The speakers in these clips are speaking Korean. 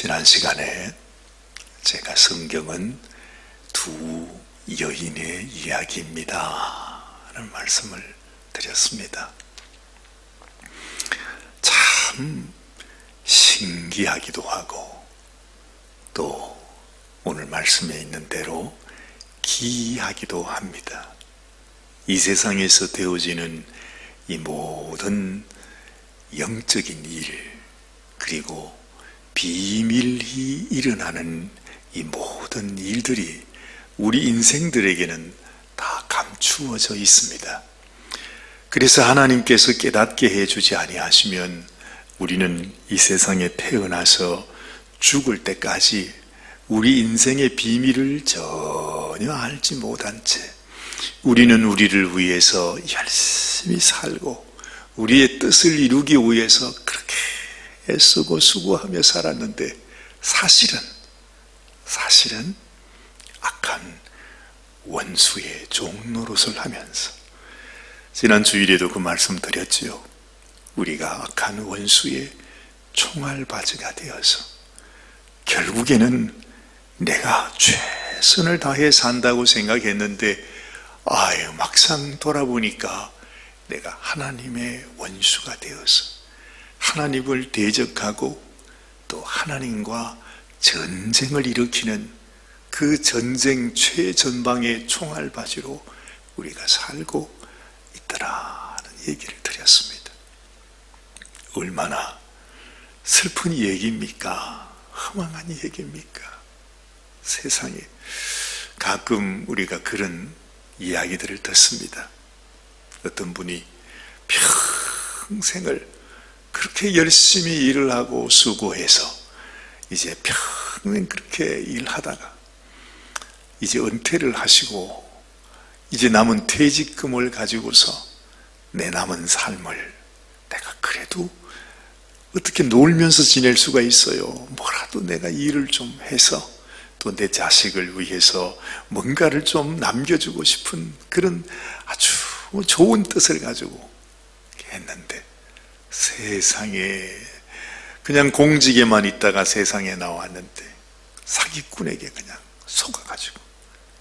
지난 시간에 제가 성경은 두 여인의 이야기입니다 라는 말씀을 드렸습니다. 참 신기하기도 하고 또 오늘 말씀에 있는 대로 기이하기도 합니다. 이 세상에서 되어지는 이 모든 영적인 일, 그리고 비밀히 일어나는 이 모든 일들이 우리 인생들에게는 다 감추어져 있습니다. 그래서 하나님께서 깨닫게 해주지 아니하시면 우리는 이 세상에 태어나서 죽을 때까지 우리 인생의 비밀을 전혀 알지 못한 채 우리는 우리를 위해서 열심히 살고 우리의 뜻을 이루기 위해서 그렇게 애쓰고 수고하며 살았는데 사실은 악한 원수의 종노릇을 하면서, 지난 주일에도 그 말씀 드렸지요. 우리가 악한 원수의 총알바지가 되어서 결국에는 내가 최선을 다해 산다고 생각했는데 막상 돌아보니까 내가 하나님의 원수가 되어서 하나님을 대적하고 또 하나님과 전쟁을 일으키는 그 전쟁 최전방의 총알바지로 우리가 살고 있더라는 얘기를 드렸습니다. 얼마나 슬픈 얘기입니까? 허망한 얘기입니까? 세상에 가끔 우리가 그런 이야기들을 듣습니다. 어떤 분이 평생을 그렇게 열심히 일을 하고 수고해서 이제 평생 그렇게 일하다가 이제 은퇴를 하시고 이제 남은 퇴직금을 가지고서 내 남은 삶을 내가 그래도 어떻게 놀면서 지낼 수가 있어요. 뭐라도 내가 일을 좀 해서 또 내 자식을 위해서 뭔가를 좀 남겨주고 싶은 그런 아주 좋은 뜻을 가지고 했는데 세상에 그냥 공직에만 있다가 세상에 나왔는데 사기꾼에게 그냥 속아가지고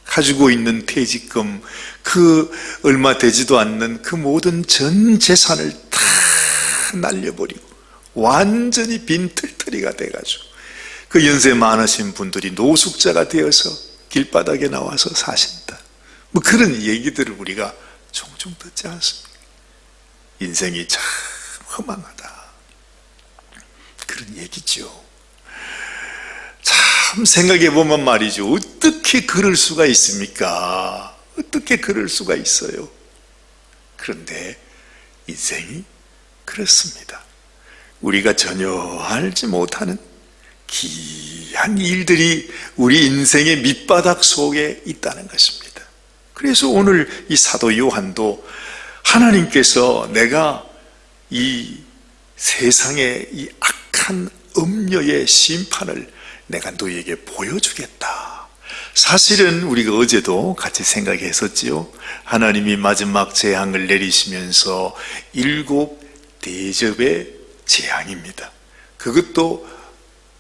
가지고 있는 퇴직금 그 얼마 되지도 않는 그 모든 전 재산을 다 날려버리고 완전히 빈털터리가 돼가지고 그 연세 많으신 분들이 노숙자가 되어서 길바닥에 나와서 사신다, 뭐 그런 얘기들을 우리가 종종 듣지 않습니까? 인생이 참 허망하다, 그런 얘기죠. 참 생각해 보면 말이죠, 어떻게 그럴 수가 있습니까? 어떻게 그럴 수가 있어요? 그런데 인생이 그렇습니다. 우리가 전혀 알지 못하는 기이한 일들이 우리 인생의 밑바닥 속에 있다는 것입니다. 그래서 오늘 이 사도 요한도 하나님께서 내가 이 세상의 이 악한 음녀의 심판을 내가 너에게 보여주겠다. 사실은 우리가 어제도 같이 생각했었지요. 하나님이 마지막 재앙을 내리시면서 7 대접의 재앙입니다. 그것도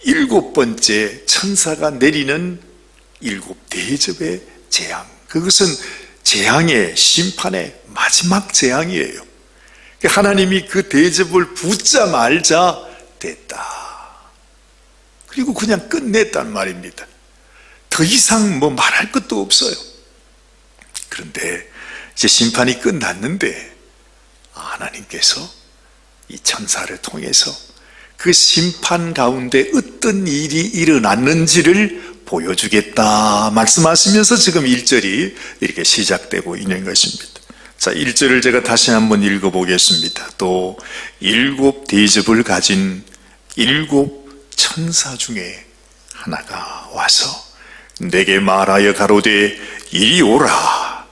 7번째 천사가 내리는 7 대접의 재앙, 그것은 재앙의 심판의 마지막 재앙이에요. 하나님이 그 대접을 붙자말자 됐다, 그리고 그냥 끝냈단 말입니다. 더 이상 뭐 말할 것도 없어요. 그런데 이제 심판이 끝났는데 하나님께서 이 천사를 통해서 그 심판 가운데 어떤 일이 일어났는지를 보여주겠다 말씀하시면서 지금 1절이 이렇게 시작되고 있는 것입니다. 자, 1절을 제가 다시 한번 읽어보겠습니다. 또 7 대접을 가진 7 천사 중에 하나가 와서 내게 말하여 가로되 이리 오라.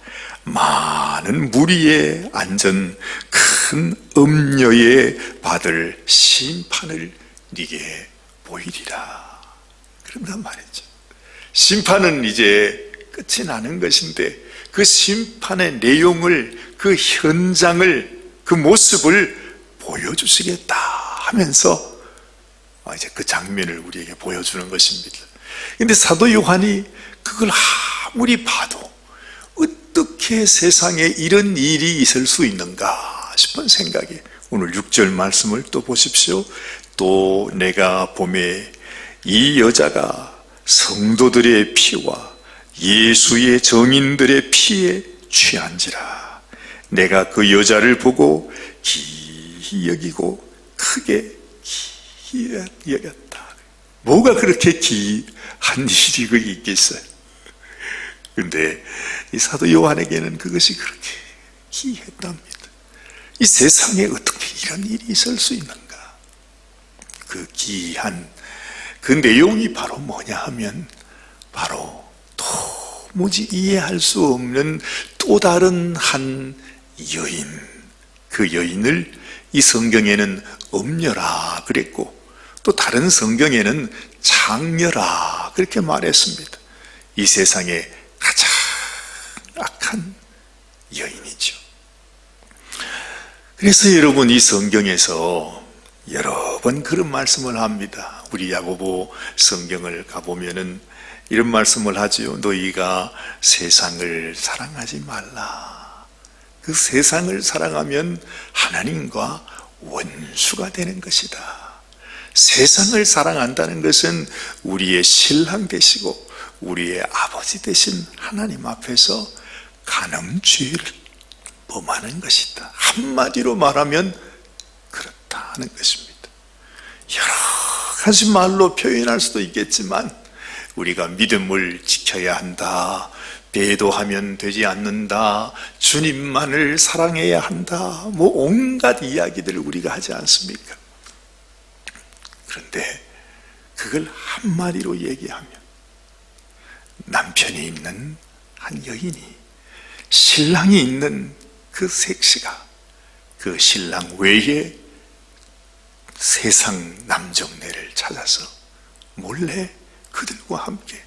많은 무리에 앉은 큰 음녀에 받을 심판을 네게 보이리라. 그런단 말이죠. 심판은 이제 끝이 나는 것인데 그 심판의 내용을, 그 현장을, 그 모습을 보여주시겠다 하면서 이제 그 장면을 우리에게 보여주는 것입니다. 근데 사도 요한이 그걸 아무리 봐도 어떻게 세상에 이런 일이 있을 수 있는가 싶은 생각이, 오늘 6절 말씀을 또 보십시오. 또 내가 보매 이 여자가 성도들의 피와 예수의 정인들의 피에 취한지라. 내가 그 여자를 보고 기이 여기고 크게 기이 여겼다. 뭐가 그렇게 기이한 일이 거기 있겠어요? 그런데 이 사도 요한에게는 그것이 그렇게 기이했답니다. 이 세상에 어떻게 이런 일이 있을 수 있는가? 그 기이한 그 내용이 바로 뭐냐 하면, 바로 도무지 이해할 수 없는 또 다른 한 여인, 그 여인을 이 성경에는 엄녀라 그랬고, 또 다른 성경에는 장녀라 그렇게 말했습니다. 이 세상에 가장 악한 여인이죠. 그래서 여러분, 이 성경에서 여러 번 그런 말씀을 합니다. 우리 야고보 성경을 가보면은 이런 말씀을 하지요. 너희가 세상을 사랑하지 말라. 그 세상을 사랑하면 하나님과 원수가 되는 것이다. 세상을 사랑한다는 것은 우리의 신랑 되시고 우리의 아버지 되신 하나님 앞에서 간음죄를 범하는 것이다. 한마디로 말하면 그렇다는 것입니다. 여러 가지 말로 표현할 수도 있겠지만, 우리가 믿음을 지켜야 한다, 배도하면 되지 않는다, 주님만을 사랑해야 한다, 뭐 온갖 이야기들을 우리가 하지 않습니까? 그런데 그걸 한마디로 얘기하면, 남편이 있는 한 여인이 신랑이 있는 그 색시가 그 신랑 외에 세상 남정네를 찾아서 몰래 그들과 함께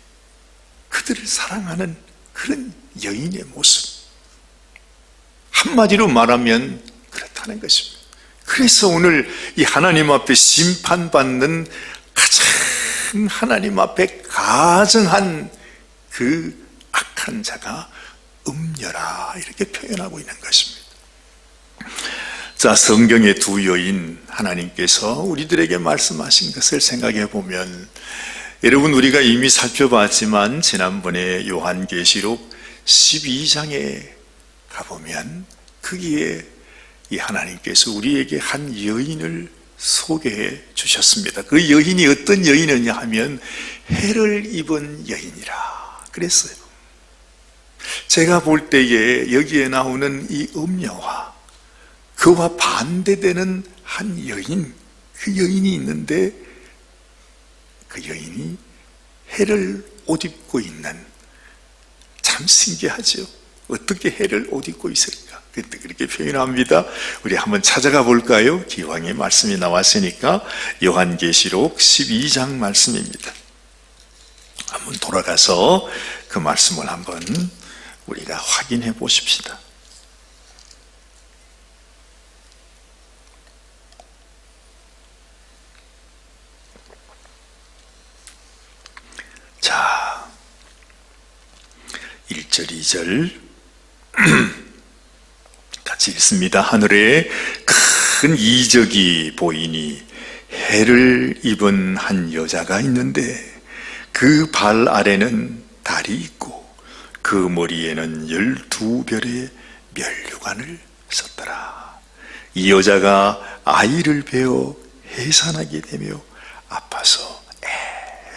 그들을 사랑하는 그런 여인의 모습, 한마디로 말하면 그렇다는 것입니다. 그래서 오늘 이 하나님 앞에 심판받는 가장 하나님 앞에 가증한 그 악한 자가 음녀라 이렇게 표현하고 있는 것입니다. 자, 성경의 두 여인, 하나님께서 우리들에게 말씀하신 것을 생각해 보면, 여러분, 우리가 이미 살펴봤지만 지난번에 요한계시록 12장에 가보면 거기에 이 하나님께서 우리에게 한 여인을 소개해 주셨습니다. 그 여인이 어떤 여인이냐 하면 해를 입은 여인이라 그랬어요. 제가 볼 때에 여기에 나오는 이 음녀와 그와 반대되는 한 여인, 그 여인이 있는데, 그 여인이 해를 옷 입고 있는, 참 신기하죠. 어떻게 해를 옷 입고 있을까? 그렇게 표현합니다. 우리 한번 찾아가 볼까요? 기왕에 말씀이 나왔으니까 요한계시록 12장 말씀입니다. 한번 돌아가서 그 말씀을 한번 우리가 확인해 보십시다. 자, 1절, 2절 같이 읽습니다. 하늘에 큰 이적이 보이니 해를 입은 한 여자가 있는데 그 발 아래는 달이 있고 그 머리에는 12별의 면류관을 썼더라. 이 여자가 아이를 베어 해산하게 되며 아파서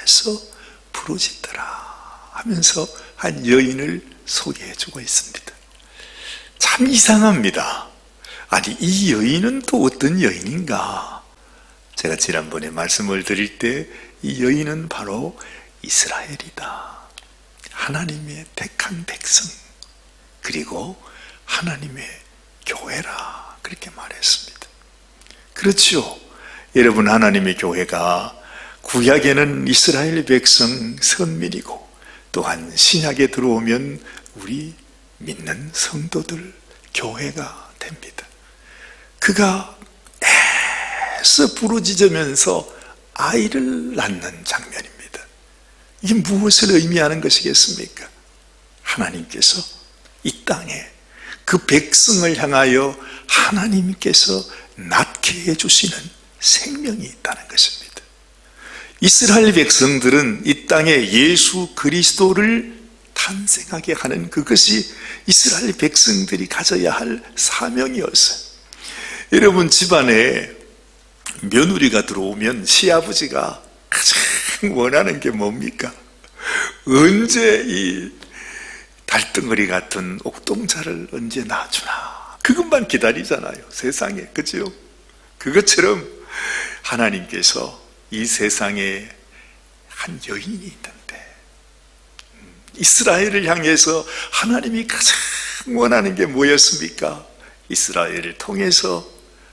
애써 부르짖더라 하면서 한 여인을 소개해 주고 있습니다. 참 이상합니다. 아니, 이 여인은 또 어떤 여인인가? 제가 지난번에 말씀을 드릴 때 이 여인은 바로 이스라엘이다. 하나님의 택한 백성, 그리고 하나님의 교회라 그렇게 말했습니다. 그렇죠. 여러분, 하나님의 교회가 구약에는 이스라엘 백성 선민이고, 또한 신약에 들어오면 우리 믿는 성도들 교회가 됩니다. 그가 애써 부르짖으면서 아이를 낳는 장면입니다. 이게 무엇을 의미하는 것이겠습니까? 하나님께서 이 땅에 그 백성을 향하여 하나님께서 낳게 해주시는 생명이 있다는 것입니다. 이스라엘 백성들은 이 땅에 예수 그리스도를 탄생하게 하는 그것이 이스라엘 백성들이 가져야 할 사명이었어요. 여러분, 집안에 며느리가 들어오면 시아버지가 가장 원하는 게 뭡니까? 언제 이 달덩어리 같은 옥동자를 언제 낳아주나, 그것만 기다리잖아요, 세상에. 그죠? 그것처럼 하나님께서 이 세상에 한 여인이 있는데, 이스라엘을 향해서 하나님이 가장 원하는 게 뭐였습니까? 이스라엘을 통해서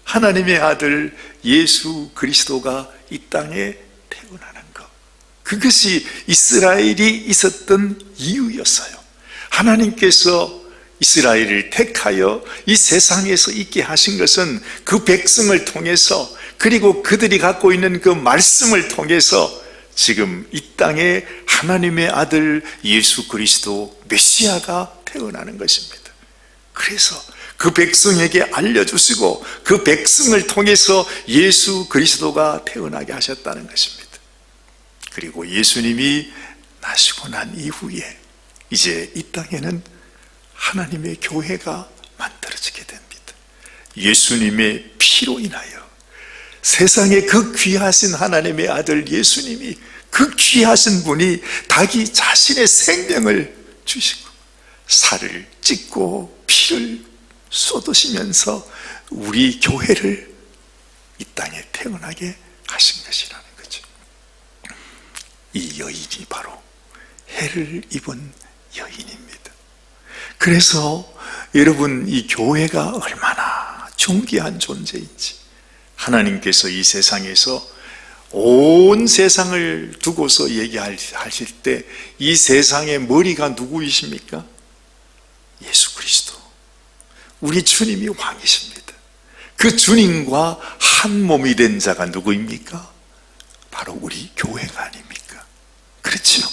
하나님의 아들 예수 그리스도가 이 땅에 태어나는 것, 그것이 이스라엘이 있었던 이유였어요. 하나님께서 이스라엘을 택하여 이 세상에서 있게 하신 것은 그 백성을 통해서, 그리고 그들이 갖고 있는 그 말씀을 통해서 지금 이 땅에 하나님의 아들 예수 그리스도 메시아가 태어나는 것입니다. 그래서 그 백성에게 알려주시고 그 백성을 통해서 예수 그리스도가 태어나게 하셨다는 것입니다. 그리고 예수님이 나시고 난 이후에 이제 이 땅에는 하나님의 교회가 만들어지게 됩니다. 예수님의 피로 인하여 세상에 그 귀하신 하나님의 아들 예수님이, 그 귀하신 분이 자기 자신의 생명을 주시고 살을 찢고 피를 쏟으시면서 우리 교회를 이 땅에 태어나게 하신 것이라는 거죠. 이 여인이 바로 해를 입은 여인입니다. 그래서 여러분, 이 교회가 얼마나 존귀한 존재인지, 하나님께서 이 세상에서 온 세상을 두고서 얘기하실 때 이 세상의 머리가 누구이십니까? 예수 그리스도, 우리 주님이 왕이십니다. 그 주님과 한 몸이 된 자가 누구입니까? 바로 우리 교회가 아닙니까? 그렇죠?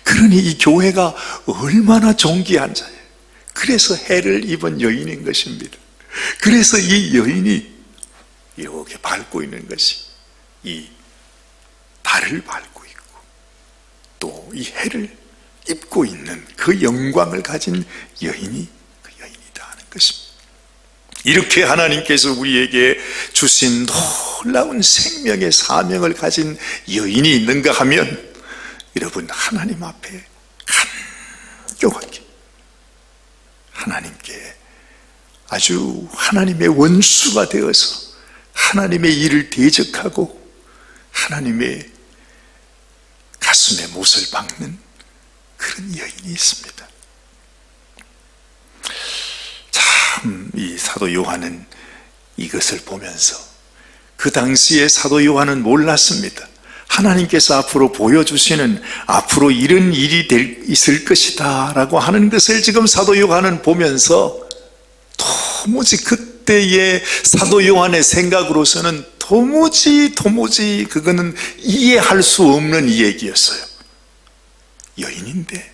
그러니 이 교회가 얼마나 존귀한 자예요. 그래서 해를 입은 여인인 것입니다. 그래서 이 여인이 이렇게 밟고 있는 것이 이 달을 밟고 있고 또 이 해를 입고 있는 그 영광을 가진 여인이 그 여인이다 하는 것입니다. 이렇게 하나님께서 우리에게 주신 놀라운 생명의 사명을 가진 여인이 있는가 하면, 여러분, 하나님 앞에 간교하게 하나님께 아주 하나님의 원수가 되어서 하나님의 일을 대적하고 하나님의 가슴에 못을 박는 그런 여인이 있습니다. 참, 이 사도 요한은 이것을 보면서, 그 당시에 사도 요한은 몰랐습니다. 하나님께서 앞으로 보여주시는 앞으로 이런 일이 있을 것이다 라고 하는 것을 지금 사도 요한은 보면서 도무지 그때의 사도 요한의 생각으로서는 도무지 그거는 이해할 수 없는 얘기였어요. 여인인데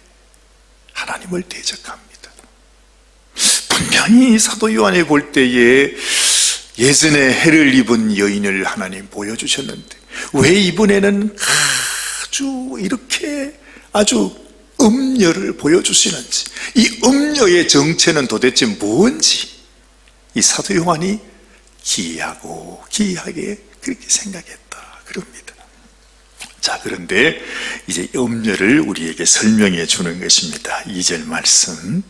하나님을 대적합니다. 분명히 사도 요한이 볼 때에 예전에 해를 입은 여인을 하나님 보여주셨는데 왜 이번에는 아주 음녀를 보여주시는지, 이 음녀의 정체는 도대체 뭔지 이 사도 요한이 기이하게 그렇게 생각했다 그럽니다. 자, 그런데 이제 음녀를 우리에게 설명해 주는 것입니다. 2절 말씀,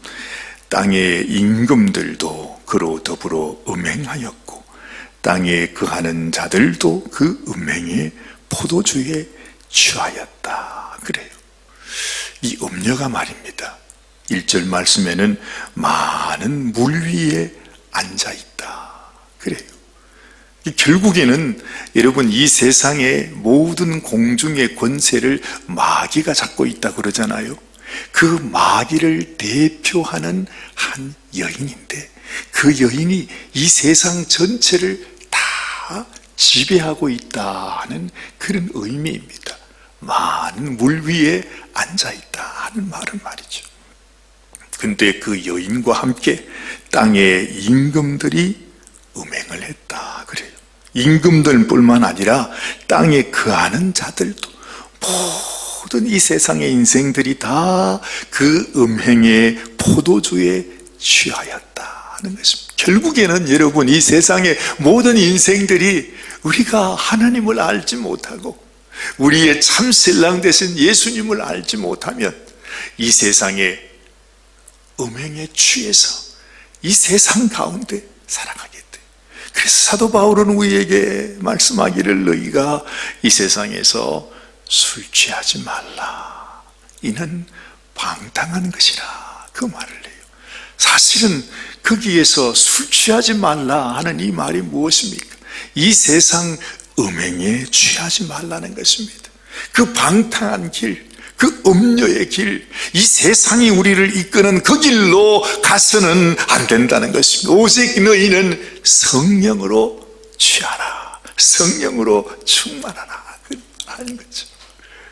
땅의 임금들도 그로 더불어 음행하였고 땅에 거하는 자들도 그 음행의 포도주에 취하였다 그래요. 이 음녀가 말입니다, 1절 말씀에는 많은 물 위에 앉아있다 그래요. 결국에는 여러분, 이 세상의 모든 공중의 권세를 마귀가 잡고 있다 그러잖아요. 그 마귀를 대표하는 한 여인인데 그 여인이 이 세상 전체를 다 지배하고 있다 하는 그런 의미입니다. 많은 물 위에 앉아있다 하는 말은 말이죠. 근데 그 여인과 함께 땅의 임금들이 음행을 했다 그래요. 임금들뿐만 아니라 땅에 거하는 자들도, 모든 이 세상의 인생들이 다 그 음행의 포도주에 취하였다 하는 것입니다. 결국에는 여러분, 이 세상의 모든 인생들이 우리가 하나님을 알지 못하고 우리의 참 신랑 되신 예수님을 알지 못하면 이 세상의 음행에 취해서 이 세상 가운데 살아가게 돼. 그래서 사도 바울은 우리에게 말씀하기를, 너희가 이 세상에서 술 취하지 말라, 이는 방탕한 것이라, 그 말을 해요. 사실은 거기에서 술 취하지 말라 하는 이 말이 무엇입니까? 이 세상 음행에 취하지 말라는 것입니다. 그 방탕한 길, 그 음료의 길, 이 세상이 우리를 이끄는 그 길로 가서는 안 된다는 것입니다. 오직 너희는 성령으로 취하라, 성령으로 충만하라, 하는 거죠.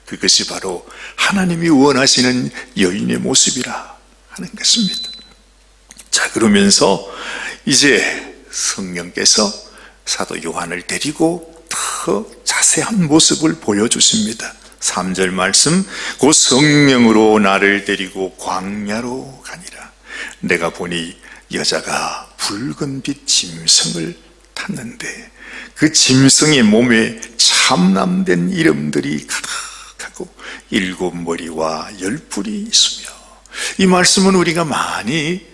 그것이 바로 하나님이 원하시는 여인의 모습이라 하는 것입니다. 자, 그러면서 이제 성령께서 사도 요한을 데리고 더 자세한 모습을 보여주십니다. 3절 말씀, 곧 성령으로 나를 데리고 광야로 가니라. 내가 보니 여자가 붉은 빛 짐승을 탔는데 그 짐승의 몸에 참남된 이름들이 가득하고 7머리와 10뿔이 있으며, 이 말씀은 우리가 많이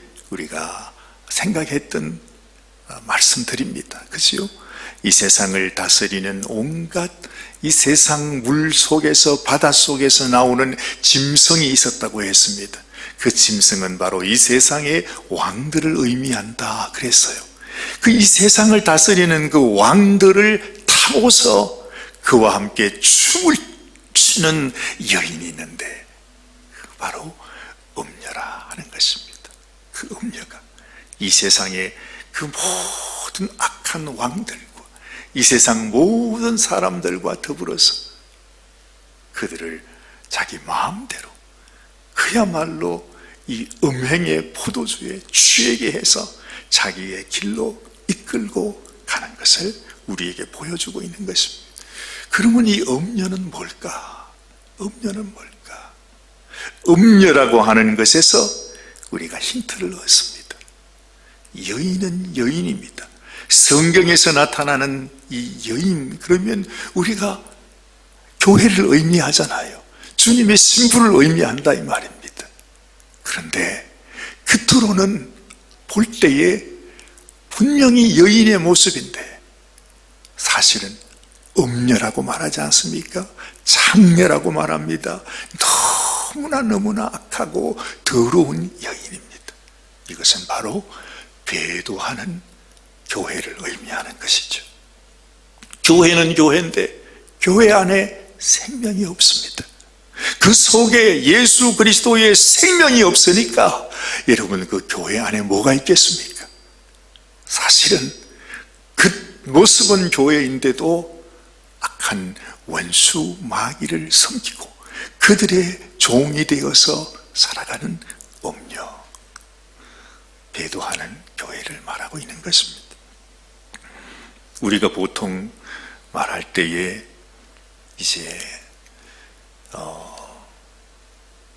생각했던 말씀들입니다. 그죠? 이 세상을 다스리는 온갖 이 세상 물 속에서, 바다 속에서 나오는 짐승이 있었다고 했습니다. 그 짐승은 바로 이 세상의 왕들을 의미한다 그랬어요. 그 이 세상을 다스리는 그 왕들을 타고서 그와 함께 춤을 추는 여인이 있는데, 바로 음녀라 하는 것입니다. 그 음녀가 이 세상의 그 모든 악한 왕들과 이 세상 모든 사람들과 더불어서 그들을 자기 마음대로, 그야말로 이 음행의 포도주에 취하게 해서 자기의 길로 이끌고 가는 것을 우리에게 보여주고 있는 것입니다. 그러면 이 음녀는 뭘까? 음녀는 뭘까? 음녀라고 하는 것에서 우리가 힌트를 얻습니다. 여인은 여인입니다. 성경에서 나타나는 이 여인, 그러면 우리가 교회를 의미하잖아요. 주님의 신부를 의미한다 이 말입니다. 그런데 겉으로는 볼 때에 분명히 여인의 모습인데 사실은 음녀라고 말하지 않습니까? 장녀라고 말합니다. 너무나 악하고 더러운 여인입니다. 이것은 바로 배도하는 교회를 의미하는 것이죠. 교회는 교회인데 교회 안에 생명이 없습니다. 그 속에 예수 그리스도의 생명이 없으니까 여러분, 그 교회 안에 뭐가 있겠습니까? 사실은 그 모습은 교회인데도 악한 원수 마귀를 섬기고 그들의 종이 되어서 살아가는 음녀, 배도하는 교회를 말하고 있는 것입니다. 우리가 보통 말할 때에 이제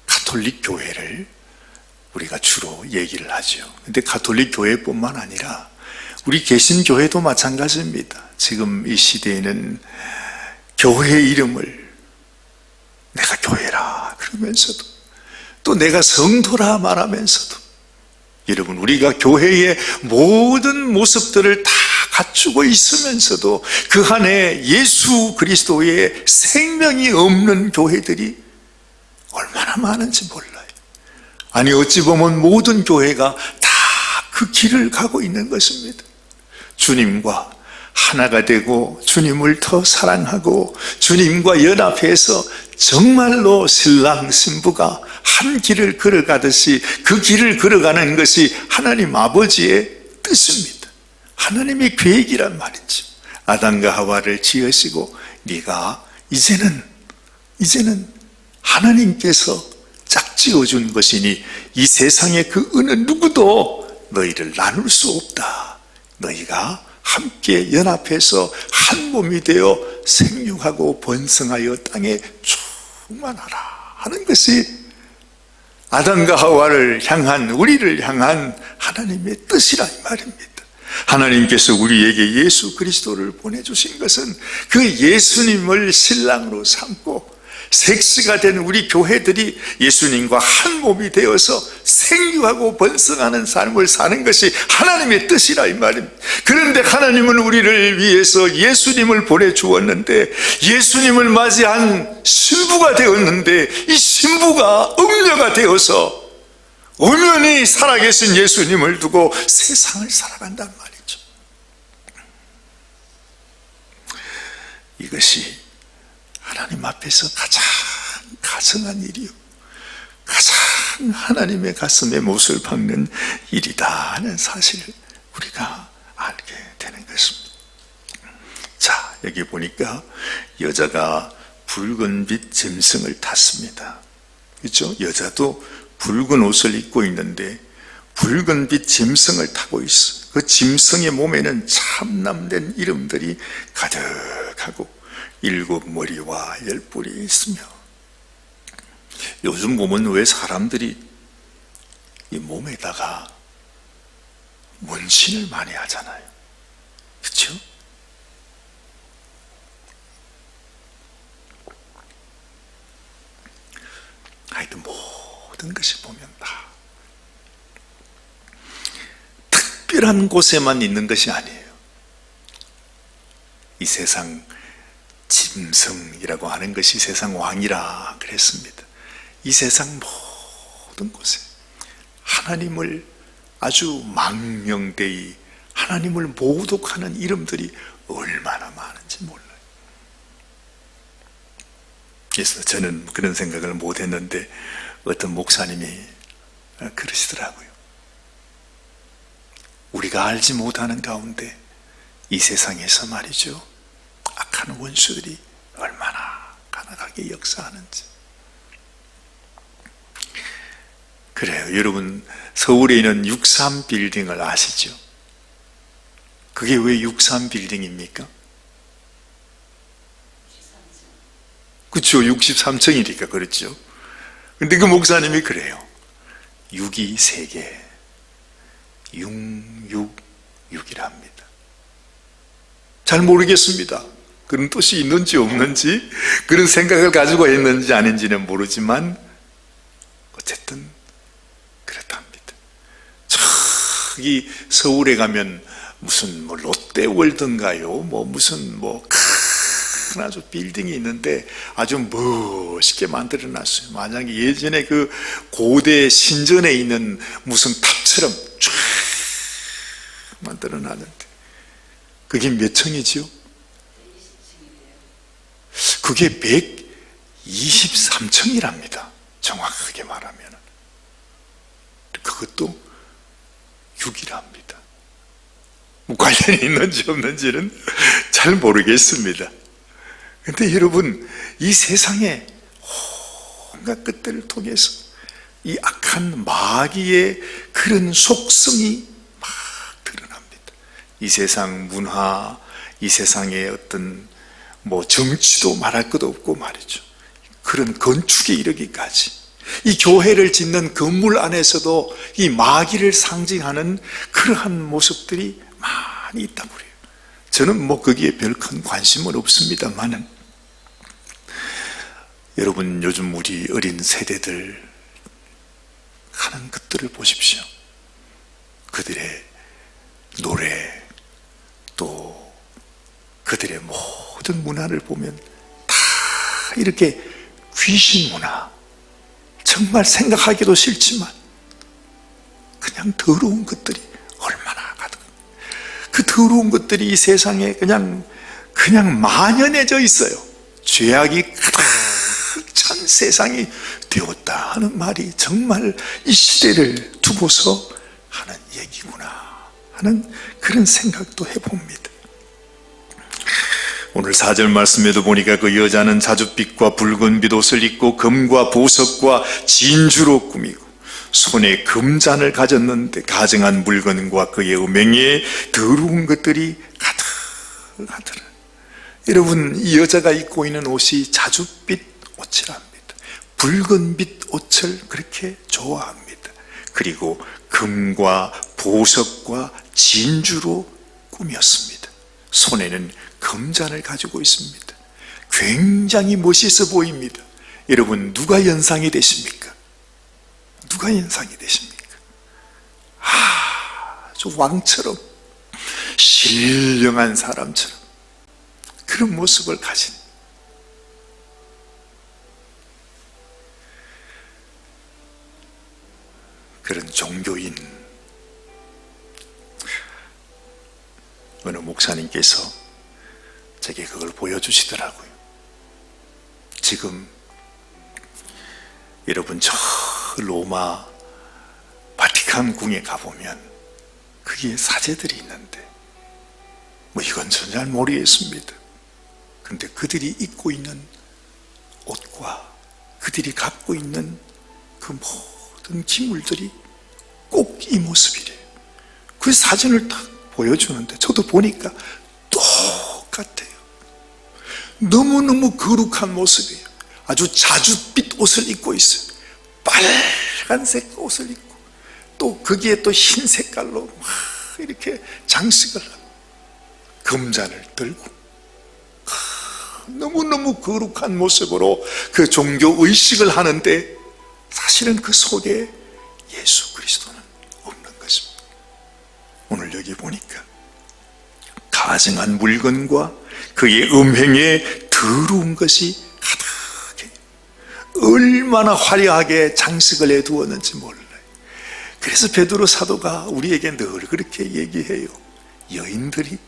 가톨릭 교회를 우리가 주로 얘기를 하죠. 근데 가톨릭 교회뿐만 아니라 우리 개신교회도 마찬가지입니다. 지금 이 시대에는 교회 이름을 내가 교회라 그러면서도 또 내가 성도라 말하면서도, 여러분, 우리가 교회의 모든 모습들을 다 갖추고 있으면서도 그 안에 예수 그리스도의 생명이 없는 교회들이 얼마나 많은지 몰라요. 아니, 어찌 보면 모든 교회가 다 그 길을 가고 있는 것입니다. 주님과 하나가 되고 주님을 더 사랑하고 주님과 연합해서 정말로 신랑 신부가 한 길을 걸어가듯이 그 길을 걸어가는 것이 하나님 아버지의 뜻입니다. 하나님의 계획이란 말이죠. 아담과 하와를 지으시고 네가 이제는 하나님께서 짝지어준 것이니 이 세상에 그 어느 누구도 너희를 나눌 수 없다. 너희가 함께 연합해서 한 몸이 되어 생육하고 번성하여 땅에 충만하라 하는 것이 아담과 하와를 향한, 우리를 향한 하나님의 뜻이라 이 말입니다. 하나님께서 우리에게 예수 그리스도를 보내주신 것은 그 예수님을 신랑으로 삼고 색시가 된 우리 교회들이 예수님과 한 몸이 되어서 생육하고 번성하는 삶을 사는 것이 하나님의 뜻이라 이 말입니다. 그런데 하나님은 우리를 위해서 예수님을 보내주었는데, 예수님을 맞이한 신부가 되었는데, 이 신부가 음녀가 되어서 엄연히 살아계신 예수님을 두고 세상을 살아간단 말이죠. 이것이 하나님 앞에서 가장 가증한 일이요, 가장 하나님의 가슴에 못을 박는 일이다 하는 사실을 우리가 알게 되는 것입니다. 자, 여기 보니까 여자가 붉은빛 짐승을 탔습니다. 그렇죠? 여자도 붉은 옷을 입고 있는데 붉은빛 짐승을 타고 있어. 그 짐승의 몸에는 참남된 이름들이 가득하고 7머리와 10뿔이 있으며, 요즘 보면 왜 사람들이 이 몸에다가 문신을 많이 하잖아요. 그렇죠? 하여튼 모든 것이 보면 다 특별한 곳에만 있는 것이 아니에요. 이 세상 짐승이라고 하는 것이 세상 왕이라 그랬습니다. 이 세상 모든 곳에 하나님을 아주 망명되이 하나님을 모독하는 이름들이 얼마나 많은지 몰라요. 그래서 저는 그런 생각을 못했는데 어떤 목사님이 그러시더라고요. 우리가 알지 못하는 가운데 이 세상에서 말이죠, 악한 원수들이 얼마나 가난하게 역사하는지. 그래요. 여러분, 서울에 있는 63빌딩을 아시죠? 그게 왜 63빌딩입니까? 그렇죠. 63층이니까 그렇죠. 근데 그 목사님이 그래요. 6이 3개, 666이랍니다. 잘 모르겠습니다. 그런 뜻이 있는지 없는지, 그런 생각을 가지고 있는지 아닌지는 모르지만 어쨌든 그렇답니다. 저기 서울에 가면 무슨 뭐 롯데월드인가요? 무슨 큰 아주 빌딩이 있는데 아주 멋있게 만들어 놨어요. 만약에 예전에 그 고대 신전에 있는 무슨 탑처럼 쫙 만들어 놨는데 그게 몇 층이지요? 그게 123층이랍니다. 정확하게 말하면. 그것도 6이랍니다. 관련이 있는지 없는지는 잘 모르겠습니다. 그런데 여러분, 이 세상에 온갖 것들을 통해서 이 악한 마귀의 그런 속성이 막 드러납니다. 이 세상 문화, 이 세상의 어떤 정치도 말할 것도 없고 말이죠. 그런 건축에 이르기까지 이 교회를 짓는 건물 안에서도 이 마귀를 상징하는 그러한 모습들이 많이 있다고 그래요. 저는 거기에 별 큰 관심은 없습니다만은, 여러분, 요즘 우리 어린 세대들 하는 것들을 보십시오. 그들의 노래, 또 그들의 모든 문화를 보면 다 이렇게 귀신 문화, 정말 생각하기도 싫지만 그냥 더러운 것들이 얼마나 가득합니다. 그 더러운 것들이 이 세상에 그냥 만연해져 있어요. 죄악이 가득 찬 세상이 되었다 하는 말이 정말 이 시대를 두고서 하는 얘기구나 하는 그런 생각도 해봅니다. 오늘 4절 말씀에도 보니까 그 여자는 자줏빛과 붉은빛 옷을 입고 금과 보석과 진주로 꾸미고 손에 금잔을 가졌는데 가증한 물건과 그의 음행에 더러운 것들이 가득하더라. 여러분, 이 여자가 입고 있는 옷이 자줏빛 옷이랍니다. 붉은빛 옷을 그렇게 좋아합니다. 그리고 금과 보석과 진주로 꾸몄습니다. 손에는 금잔을 가지고 있습니다. 굉장히 멋있어 보입니다. 여러분, 누가 연상이 되십니까? 누가 연상이 되십니까? 아주 왕처럼, 신령한 사람처럼 그런 모습을 가진 그런 종교인. 어느 목사님께서 제게 그걸 보여주시더라고요. 지금 여러분, 저 로마 바티칸 궁에 가보면 거기에 사제들이 있는데 이건 전 잘 모르겠습니다. 그런데 그들이 입고 있는 옷과 그들이 갖고 있는 그 모든 기물들이 꼭 이 모습이래요. 그 사진을 딱 보여주는데 저도 보니까 똑같아요. 너무너무 거룩한 모습이에요. 아주 자줏빛 옷을 입고 있어요. 빨간색 옷을 입고 또 거기에 또 흰 색깔로 막 이렇게 장식을 하고 금잔을 들고 너무너무 거룩한 모습으로 그 종교 의식을 하는데 사실은 그 속에 예수 그리스도는 없는 것입니다. 오늘 여기 보니까 가증한 물건과 그의 음행에 더러운 것이 가득해. 얼마나 화려하게 장식을 해두었는지 몰라요. 그래서 베드로 사도가 우리에게 늘 그렇게 얘기해요. 여인들이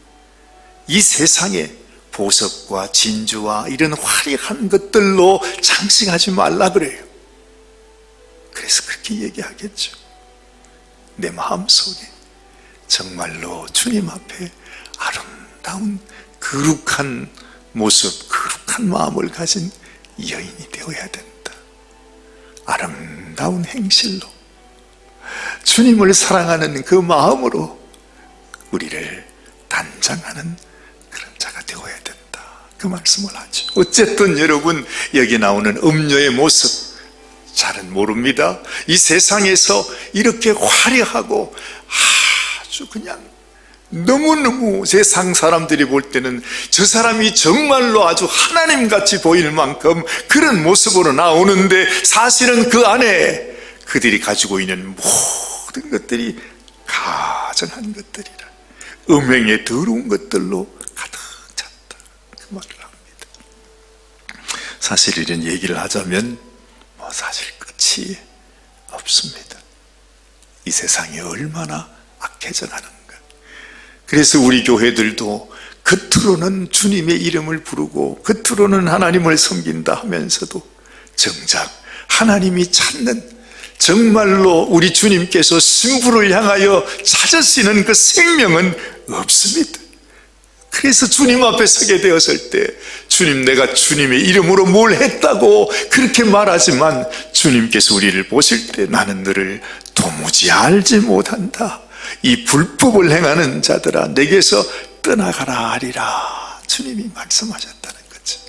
이 세상에 보석과 진주와 이런 화려한 것들로 장식하지 말라 그래요. 그래서 그렇게 얘기하겠죠. 내 마음속에 정말로 주님 앞에 아름다운 거룩한 모습, 거룩한 마음을 가진 여인이 되어야 된다. 아름다운 행실로 주님을 사랑하는 그 마음으로 우리를 단장하는 그런 자가 되어야 된다. 그 말씀을 하죠. 어쨌든 여러분, 여기 나오는 음녀의 모습 잘은 모릅니다. 이 세상에서 이렇게 화려하고 아주 그냥 너무너무 세상 사람들이 볼 때는 저 사람이 정말로 아주 하나님같이 보일 만큼 그런 모습으로 나오는데 사실은 그 안에 그들이 가지고 있는 모든 것들이 가증한 것들이라, 음행에 더러운 것들로 가득 찼다, 그 말을 합니다. 사실 이런 얘기를 하자면 사실 끝이 없습니다. 이 세상이 얼마나 악해져가는가. 그래서 우리 교회들도 겉으로는 주님의 이름을 부르고 겉으로는 하나님을 섬긴다 하면서도 정작 하나님이 찾는, 정말로 우리 주님께서 신부를 향하여 찾으시는 그 생명은 없습니다. 그래서 주님 앞에 서게 되었을 때 주님, 내가 주님의 이름으로 뭘 했다고 그렇게 말하지만 주님께서 우리를 보실 때 나는 너를 도무지 알지 못한다. 이 불법을 행하는 자들아, 내게서 떠나가라 하리라. 주님이 말씀하셨다는 거죠.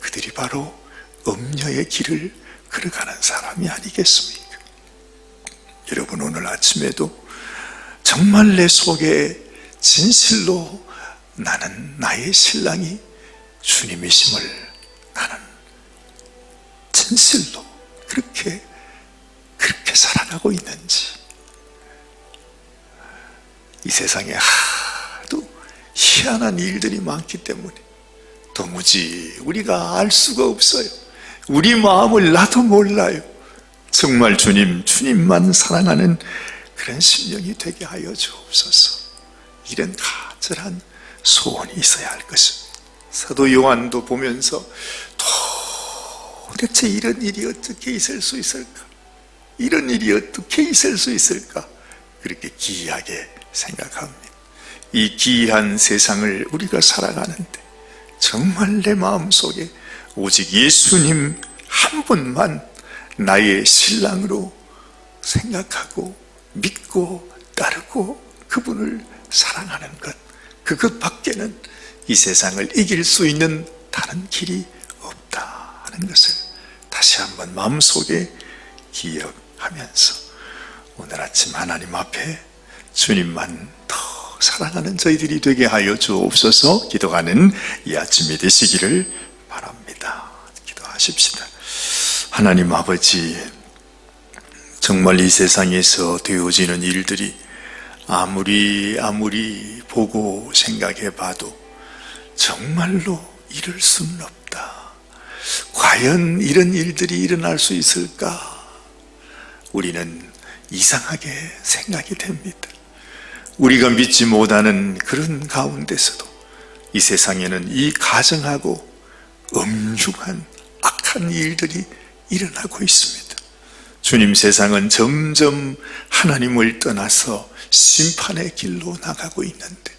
그들이 바로 음녀의 길을 걸어가는 사람이 아니겠습니까? 여러분, 오늘 아침에도 정말 내 속에 진실로 나는 나의 신랑이 주님이심을 나는 진실로 그렇게 살아가고 있는지, 이 세상에 하도 희한한 일들이 많기 때문에 도무지 우리가 알 수가 없어요. 우리 마음을 나도 몰라요. 정말 주님만 사랑하는 그런 심령이 되게 하여 주옵소서. 이런 간절한 소원이 있어야 할 것입니다. 사도 요한도 보면서 도대체 이런 일이 어떻게 있을 수 있을까? 이런 일이 어떻게 있을 수 있을까? 그렇게 기이하게 생각합니다. 이 기이한 세상을 우리가 살아가는데 정말 내 마음속에 오직 예수님 한 분만 나의 신랑으로 생각하고 믿고 따르고 그분을 사랑하는 것, 그것밖에는 이 세상을 이길 수 있는 다른 길이 없다 하는 것을 다시 한번 마음속에 기억하면서 오늘 아침 하나님 앞에 주님만 더 사랑하는 저희들이 되게 하여 주옵소서. 기도하는 이 아침이 되시기를 바랍니다. 기도하십시다. 하나님 아버지, 정말 이 세상에서 되어지는 일들이 아무리 보고 생각해 봐도 정말로 이룰 수는 없다. 과연 이런 일들이 일어날 수 있을까? 우리는 이상하게 생각이 됩니다. 우리가 믿지 못하는 그런 가운데서도 이 세상에는 이 가정하고 엄중한 악한 일들이 일어나고 있습니다. 주님, 세상은 점점 하나님을 떠나서 심판의 길로 나가고 있는데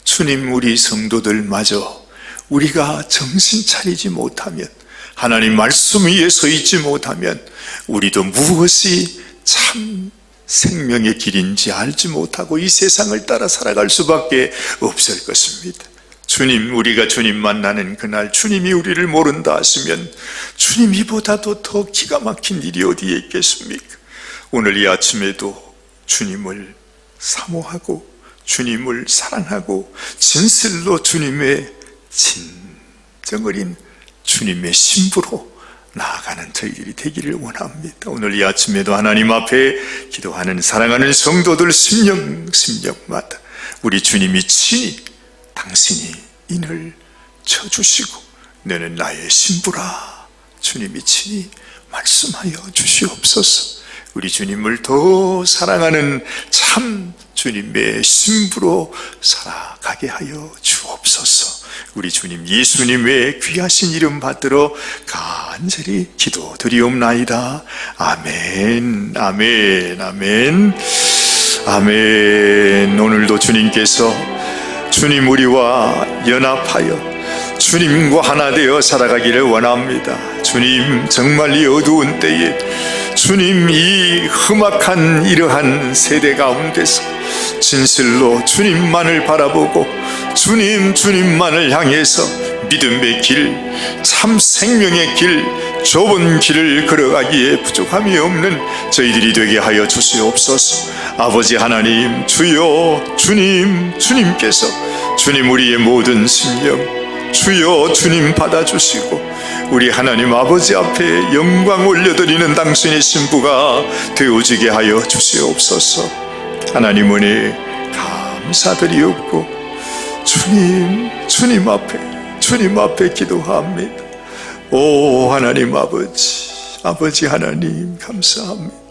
주님, 우리 성도들마저 우리가 정신 차리지 못하면, 하나님 말씀 위에 서 있지 못하면 우리도 무엇이 참 생명의 길인지 알지 못하고 이 세상을 따라 살아갈 수밖에 없을 것입니다. 주님, 우리가 주님 만나는 그날 주님이 우리를 모른다 하시면 주님 이보다도 더 기가 막힌 일이 어디에 있겠습니까? 오늘 이 아침에도 주님을 사모하고 주님을 사랑하고 진실로 주님의 진정 어린 주님의 신부로 나아가는 저희들이 되기를 원합니다. 오늘 이 아침에도 하나님 앞에 기도하는 사랑하는 성도들 심령마다 우리 주님이 친히 당신이 인을 쳐주시고 너는 나의 신부라 주님이 친히 말씀하여 주시옵소서. 우리 주님을 더 사랑하는 참 주님의 신부로 살아가게 하여 주옵소서. 우리 주님 예수님의 귀하신 이름 받들어 간절히 기도드리옵나이다. 아멘, 아멘, 아멘, 아멘. 오늘도 주님께서 주님 우리와 연합하여 주님과 하나 되어 살아가기를 원합니다. 주님, 정말 이 어두운 때에 주님, 이 험악한 이러한 세대 가운데서 진실로 주님만을 바라보고 주님만을 향해서 믿음의 길, 참 생명의 길, 좁은 길을 걸어가기에 부족함이 없는 저희들이 되게 하여 주시옵소서. 아버지 하나님, 주여 주님께서 주님 우리의 모든 심령 주여 주님 받아주시고 우리 하나님 아버지 앞에 영광 올려드리는 당신의 신부가 되어지게 하여 주시옵소서. 하나님 은혜 감사드리옵고 주님 앞에 기도합니다. 오 하나님 아버지 하나님 감사합니다.